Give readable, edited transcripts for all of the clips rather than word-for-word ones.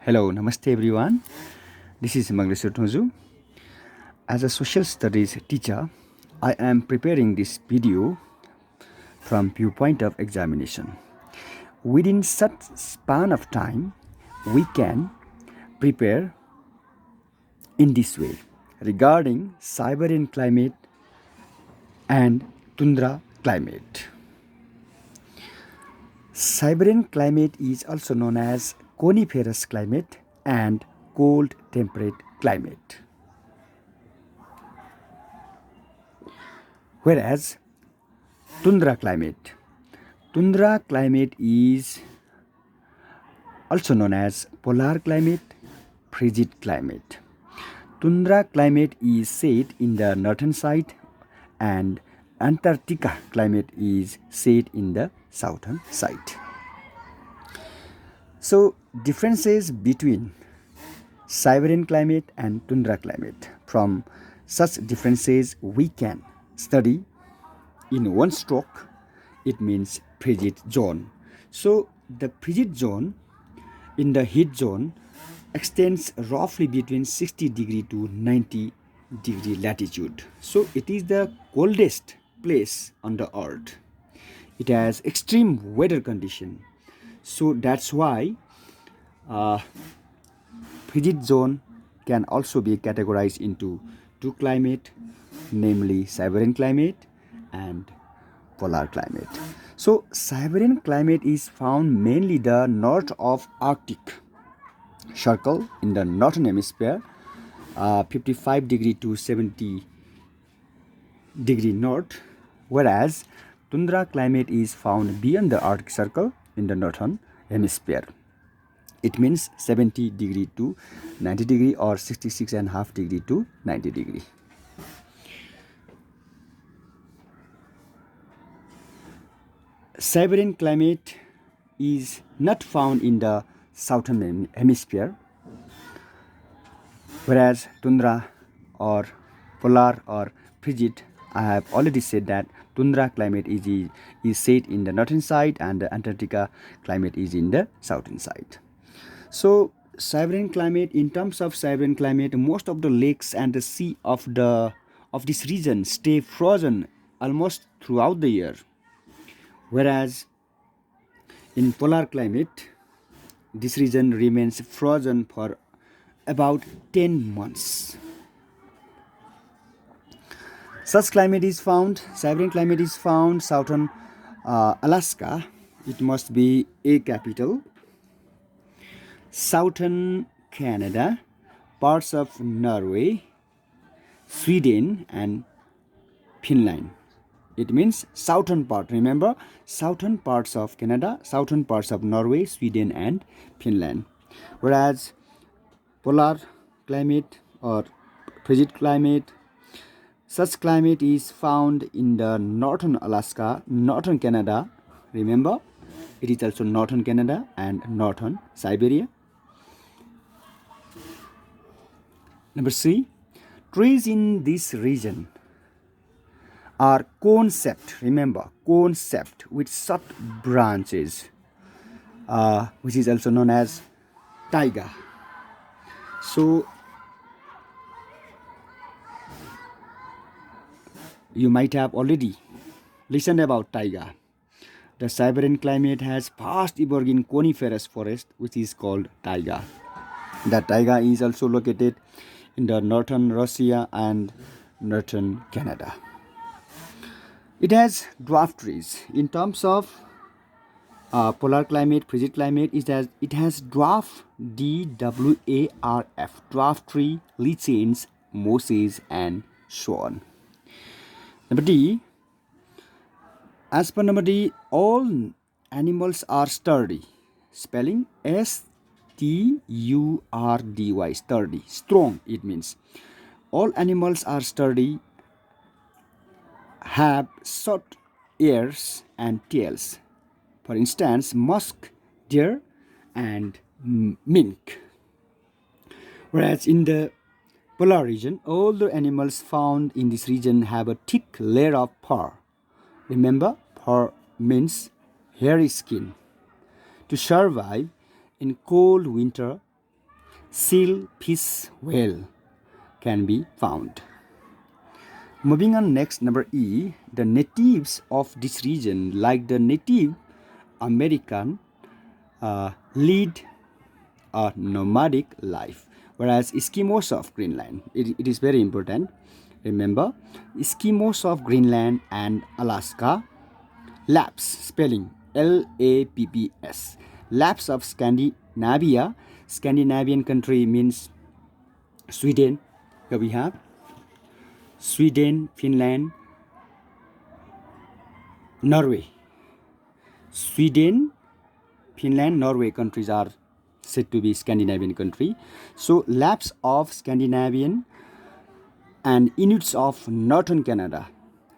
Hello, namaste everyone. This is Tundra. As a social studies teacher, I am preparing this video from viewpoint of examination. Within such span of time, we can prepare in this way regarding Siberian climate and Tundra climate. Siberian climate is also known as coniferous climate and cold temperate climate. Whereas Tundra climate is also known as polar climate, frigid climate. Tundra climate is set in the northern side and Antarctica climate is set in the southern side. So differences between Siberian climate and Tundra climate. From such differences we can study in one stroke. It means frigid zone. So the frigid zone in the heat zone extends roughly between 60 degree to 90 degree latitude. So it is the coldest place on the earth. It has extreme weather condition. So that's why frigid zone can also be categorized into two climate, namely Siberian climate and polar climate. So Siberian climate is found mainly the north of Arctic Circle in the northern hemisphere, 55 degree to 70 degree north, whereas Tundra climate is found beyond the Arctic Circle in the northern hemisphere. It means 70 degree to 90 degree or 66.5 degree to 90 degree. Siberian climate is not found in the southern hemisphere, whereas Tundra or polar or frigid, I have already said that Tundra climate is set in the northern side and the Antarctica climate is in the southern side. So Siberian climate, in terms of Siberian climate, most of the lakes and the sea of this region stay frozen almost throughout the year, whereas in polar climate this region remains frozen for about 10 months. Such climate is found, Siberian climate is found southern Alaska. It must be a capital. Southern Canada, parts of Norway, Sweden and Finland. It means southern part. Remember, southern parts of Canada, southern parts of Norway, Sweden and Finland. Whereas polar climate or frigid climate, such climate is found in the northern Alaska, northern Canada. Remember, it is also northern Canada and northern Siberia. Number 3, trees in this region are cone-shaped. Remember, cone-shaped with short branches, which is also known as taiga. So you might have already listened about taiga. The Siberian climate has vast evergreen coniferous forest, which is called taiga. The taiga is also located in the northern Russia and northern Canada. It has dwarf trees. In terms of polar climate, frigid climate, it has dwarf, DWARF, dwarf tree, lichens, mosses and so on. Number D, as per number D, all animals are sturdy. Spelling STURDY, sturdy, strong it means. All animals are sturdy, have short ears and tails. For instance, musk deer and mink. Whereas in the polar region, all the animals found in this region have a thick layer of fur. Remember, fur means hairy skin. To survive in cold winter seal, fish, whale can be found. Moving on next, number E, the natives of this region, like the Native American, lead a nomadic life, whereas Eskimos of Greenland, it is very important. Remember, Eskimos of Greenland and Alaska, Lapps, spelling Lapps, Lapps of Scandinavia, Scandinavian country means Sweden. Here we have Sweden, Finland, Norway. Sweden, Finland, Norway countries are said to be Scandinavian country. So Lapps of Scandinavian and Inuits of Northern Canada.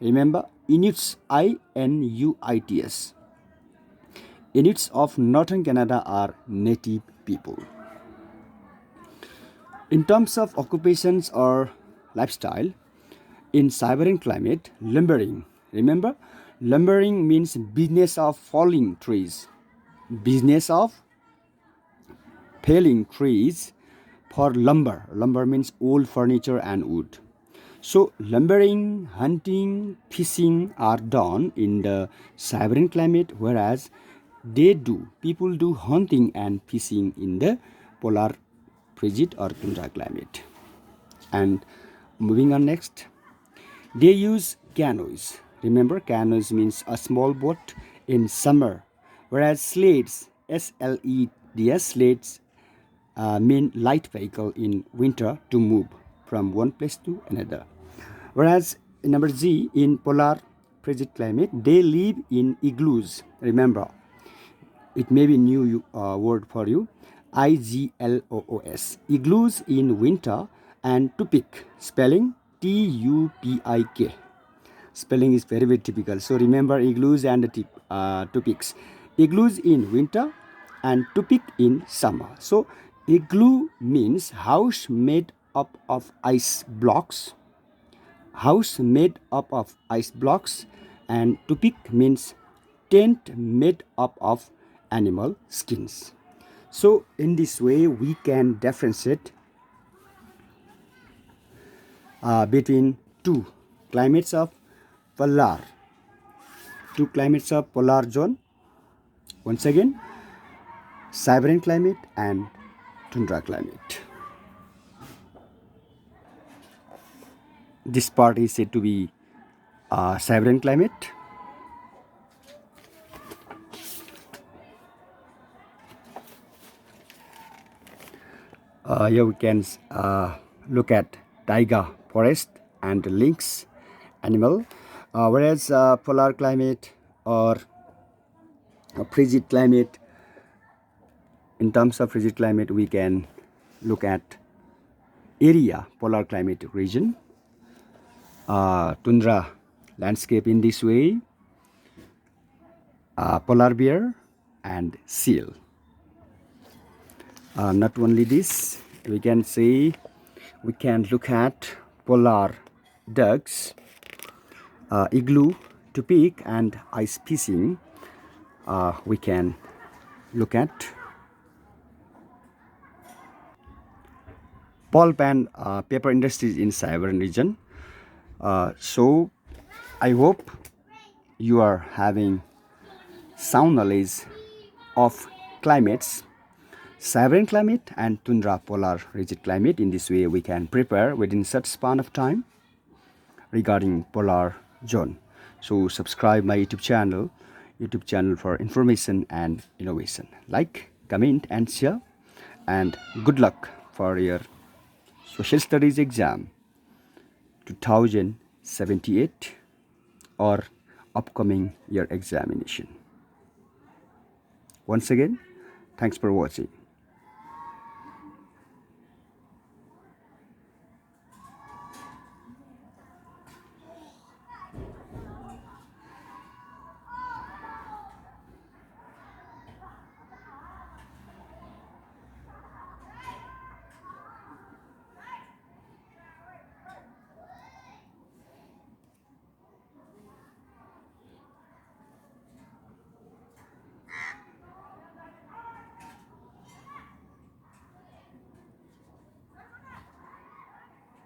Remember, Inuits, Inuits. Inuits of Northern Canada are native people. In terms of occupations or lifestyle, in Siberian climate, lumbering. Remember, lumbering means business of falling trees. Business of felling trees for lumber. Lumber means old furniture and wood. So lumbering, hunting, fishing are done in the Siberian climate, whereas people do hunting and fishing in the polar, frigid or tundra climate. And moving on next, they use canoes. Remember, canoes means a small boat in summer, whereas sleds, sleds, sleds mean light vehicle in winter to move from one place to another. Whereas number G, in polar frigid climate, they live in igloos. Remember, it may be new word for you. IGLOOS. Igloos in winter, and tupik, spelling TUPIK. Spelling is very, very typical. So remember igloos and tupiks. Igloos in winter and tupik in summer. So igloo means house made up of ice blocks. House made up of ice blocks, and tupik means tent made up of animal skins. So in this way we can differentiate between two climates of polar zone. Once again, Siberian climate and tundra climate. This part is said to be Siberian climate. Here we can look at taiga forest and lynx animal, whereas polar climate or frigid climate, in terms of frigid climate we can look at area, polar climatic region, tundra landscape in this way, polar bear and seal. Not only this, we can look at polar ducks, igloo, tupik and ice fishing. We can look at pulp and paper industries in Siberian region. So I hope you are having sound knowledge of climates, Siberian climate and tundra polar rigid climate. In this way we can prepare within such span of time regarding polar zone. So subscribe my YouTube channel for information and innovation. Like, comment and share, and good luck for your social studies exam 2078 or upcoming year examination. Once again, thanks for watching.